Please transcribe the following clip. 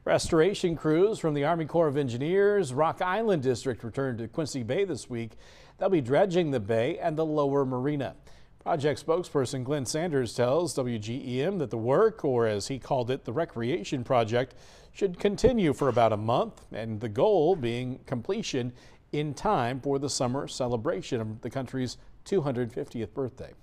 Restoration crews from the Army Corps of Engineers Rock Island District returned to Quincy Bay this week. They'll be dredging the bay and the lower marina. Project spokesperson Glenn Sanders tells WGEM that the work, or as he called it, the recreation project, should continue for about a month, and the goal being completion in time for the summer celebration of the country's 250th birthday.